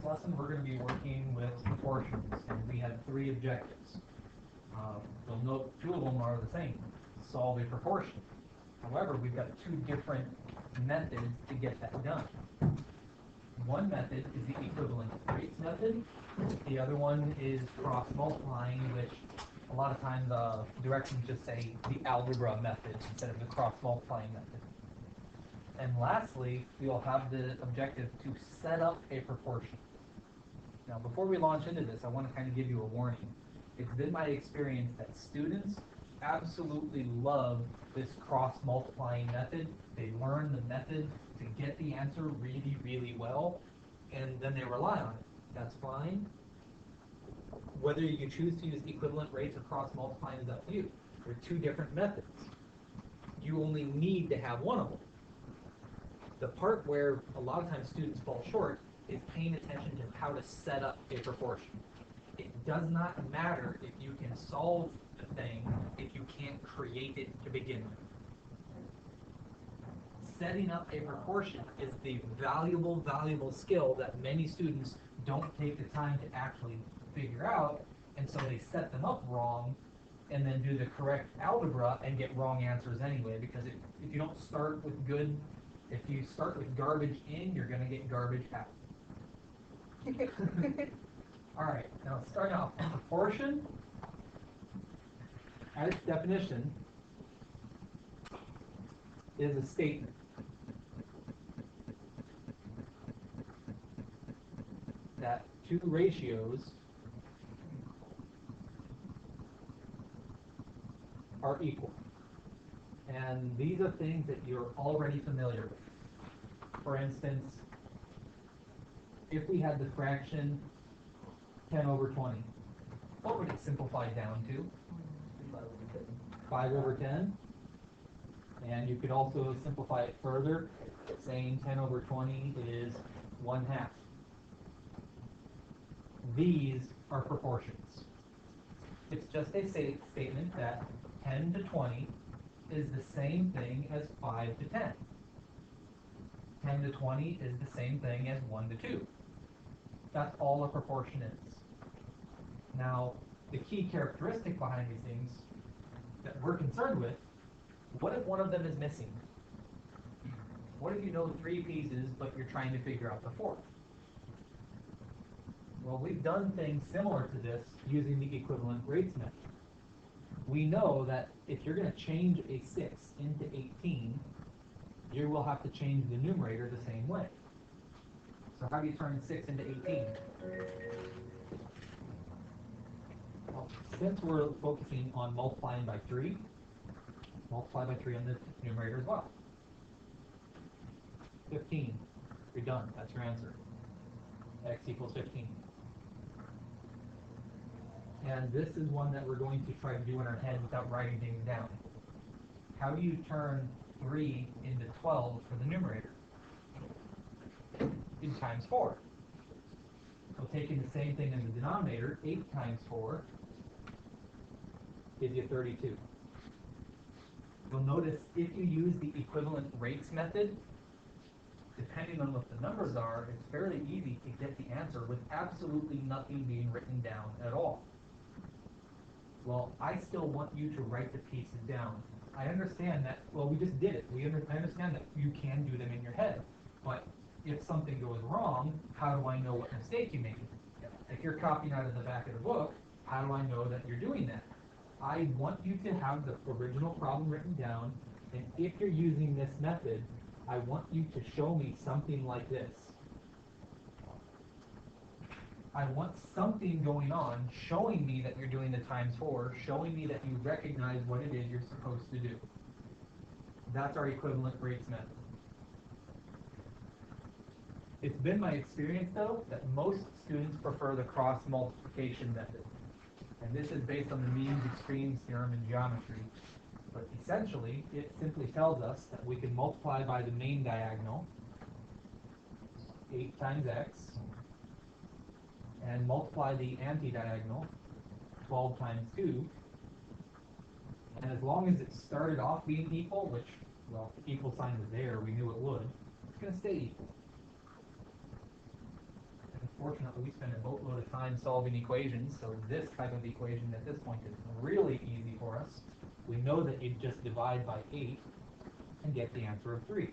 lesson, we're going to be working with proportions, and we have three objectives. You'll note two of them are the same: solve a proportion. However, we've got two different methods to get that done. One method is the equivalent rates method. The other one is cross-multiplying, which a lot of times directions just say the algebra method instead of the cross-multiplying method. And lastly, we'll have the objective to set up a proportion. Now, before we launch into this, I want to kind of give you a warning. It's been my experience that students absolutely love this cross-multiplying method. They learn the method to get the answer really, really well, and then they rely on it. That's fine. Whether you choose to use equivalent rates or cross-multiplying is up to you. They're two different methods. You only need to have one of them. The part where a lot of times students fall short is paying attention to how to set up a proportion. It does not matter if you can solve the thing if you can't create it to begin with. Setting up a proportion is the valuable skill that many students don't take the time to actually figure out, and so they set them up wrong and then do the correct algebra and get wrong answers anyway, because if you don't start with good, if you start with garbage in, you're going to get garbage out. All right, now starting off, a proportion, at its definition, is a statement that two ratios are equal. And these are things that you're already familiar with. For instance, if we had the fraction 10 over 20, what would it simplify down to? 5 over 10. And you could also simplify it further, saying 10 over 20 is 1/2. These are proportions. It's just a statement that 10 to 20 is the same thing as 5 to 10. 10 to 20 is the same thing as 1 to 2. That's all a proportion is. Now, the key characteristic behind these things that we're concerned with, what if one of them is missing? What if you know 3 pieces, but you're trying to figure out the 4th? Well, we've done things similar to this using the equivalent rates method. We know that if you're going to change a 6 into 18, you will have to change the numerator the same way. So how do you turn 6 into 18? Well, since we're focusing on multiplying by 3, multiply by 3 on the numerator as well. 15. You're done. That's your answer. X equals 15. And this is one that we're going to try to do in our head without writing things down. How do you turn 3 into 12 for the numerator? In times 4. So taking the same thing in the denominator, 8 times 4 gives you 32. You'll notice if you use the equivalent rates method, depending on what the numbers are, it's fairly easy to get the answer with absolutely nothing being written down at all. Well, I still want you to write the pieces down. I understand that, well, we just did it. I understand that you can do them in your head. But if something goes wrong, how do I know what mistake you made? If you're copying out of the back of the book, how do I know that you're doing that? I want you to have the original problem written down, and if you're using this method, I want you to show me something like this. I want something going on showing me that you're doing the times 4, showing me that you recognize what it is you're supposed to do. That's our equivalent rates method. It's been my experience, though, that most students prefer the cross-multiplication method. And this is based on the means extremes theorem in geometry. But essentially, it simply tells us that we can multiply by the main diagonal, 8 times x, and multiply the anti-diagonal, 12 times 2. And as long as it started off being equal, which, well, if the equal sign was there, we knew it would, it's going to stay equal. And unfortunately, we spend a boatload of time solving equations, so this type of equation at this point is really easy for us. We know that you just divide by 8 and get the answer of 3.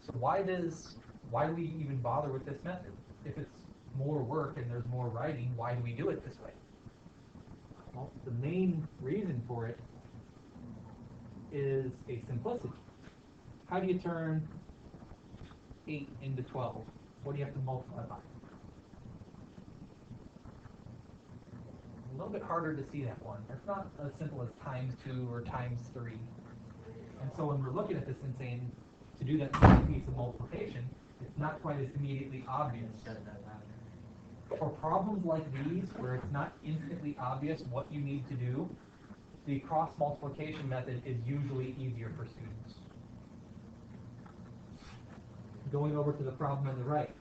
So why do we even bother with this method? If it's more work and there's more writing, why do we do it this way? Well, the main reason for it is a simplicity. How do you turn 8 into 12? What do you have to multiply by? A little bit harder to see that one. It's not as simple as times 2 or times 3. And so when we're looking at this and saying to do that simple piece of multiplication, it's not quite as immediately obvious. For problems like these, where it's not instantly obvious what you need to do, the cross multiplication method is usually easier for students. Going over to the problem on the right.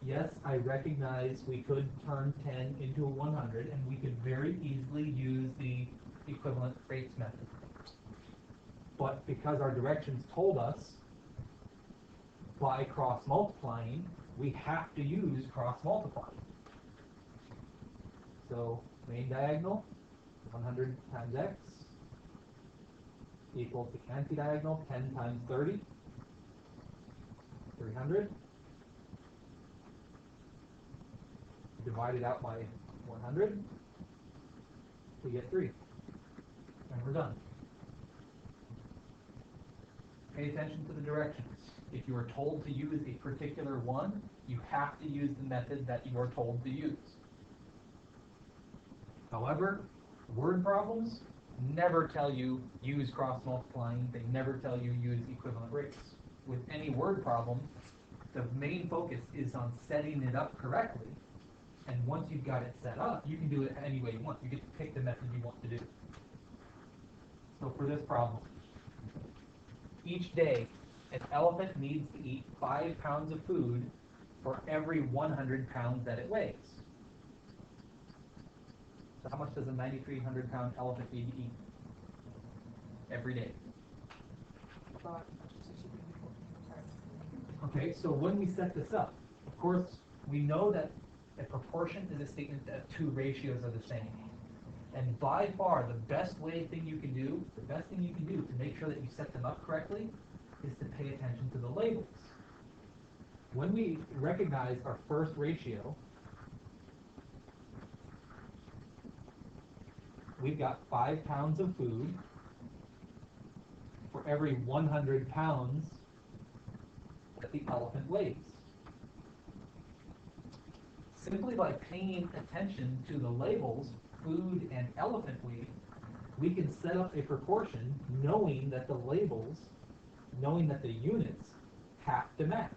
Yes, I recognize we could turn 10 into a 100, and we could very easily use the equivalent rates method. But because our directions told us by cross multiplying, we have to use cross multiplying. So main diagonal, 100 times x, equals the anti-diagonal, 10 times 30, 300. Divide it out by 100, we get 3. And we're done. Pay attention to the directions. If you are told to use a particular one, you have to use the method that you are told to use. However, word problems never tell you use cross multiplying. They never tell you use equivalent rates. With any word problem, the main focus is on setting it up correctly. And once you've got it set up, you can do it any way you want. You get to pick the method you want to do. So for this problem, each day, an elephant needs to eat 5 pounds of food for every 100 pounds that it weighs. So how much does a 9,300-pound elephant need to eat every day? Okay, so when we set this up, of course, we know that a proportion is a statement that two ratios are the same. And by far, the best thing you can do to make sure that you set them up correctly is to pay attention to the labels. When we recognize our first ratio, we've got 5 pounds of food for every 100 pounds that the elephant weighs. Simply by paying attention to the labels, food and elephant weight, we can set up a proportion knowing that the labels, knowing that the units have to match.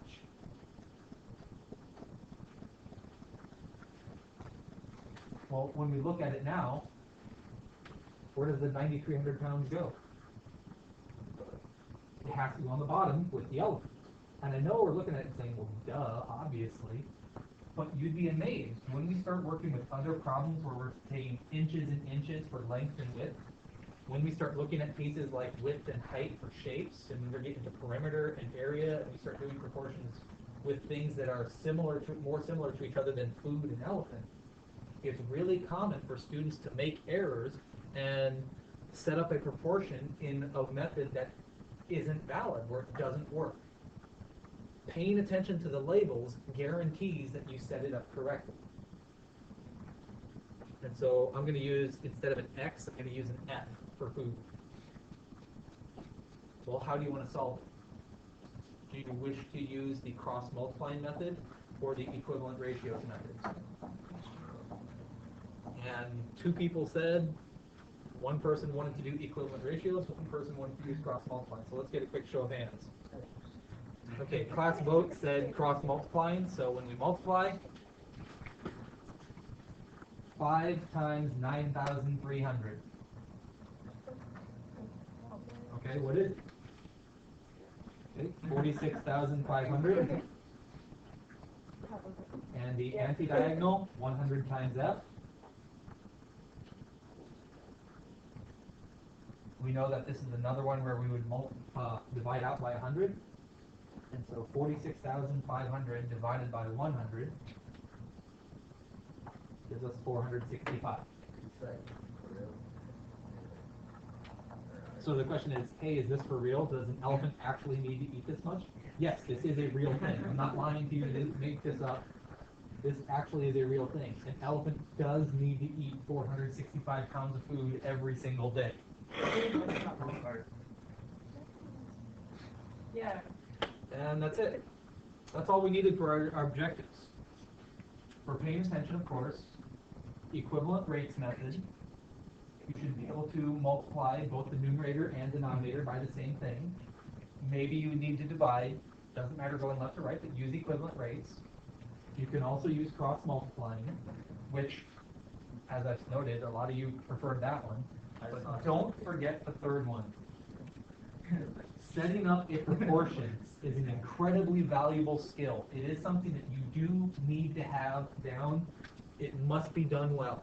Well, when we look at it now, where does the 9,300 pounds go? It has to go on the bottom with the elephant. And I know we're looking at it and saying, well, duh, obviously. But you'd be amazed when we start working with other problems where we're taking inches and inches for length and width. When we start looking at pieces like width and height for shapes, and we're getting to perimeter and area, and we start doing proportions with things that are more similar to each other than food and elephant, it's really common for students to make errors and set up a proportion in a method that isn't valid, where it doesn't work. Paying attention to the labels guarantees that you set it up correctly. And so I'm going to use, instead of an X, I'm going to use an F for food. Well, how do you want to solve it? Do you wish to use the cross-multiplying method or the equivalent ratios method? And two people said, one person wanted to do equivalent ratios, one person wanted to use cross-multiplying. So let's get a quick show of hands. Okay, class vote said cross-multiplying, so when we multiply, 5 times 9,300. Okay, what is it? Okay, 46,500. And the anti-diagonal, 100 times F. We know that this is another one where we would divide out by 100. And So 46,500 divided by 100 gives us 465. So the question is, hey, is this for real? Does an elephant actually need to eat this much? Yes, this is a real thing. I'm not lying to you to make this up. This actually is a real thing. An elephant does need to eat 465 pounds of food every single day. Yeah. And that's it. That's all we needed for our objectives. For paying attention, of course, equivalent rates method. You should be able to multiply both the numerator and denominator by the same thing. Maybe you need to divide. Doesn't matter going left or right, but use equivalent rates. You can also use cross-multiplying, which, as I've noted, a lot of you preferred that one. But don't forget the third one. Setting up a proportions is an incredibly valuable skill. It is something that you do need to have down. It must be done well.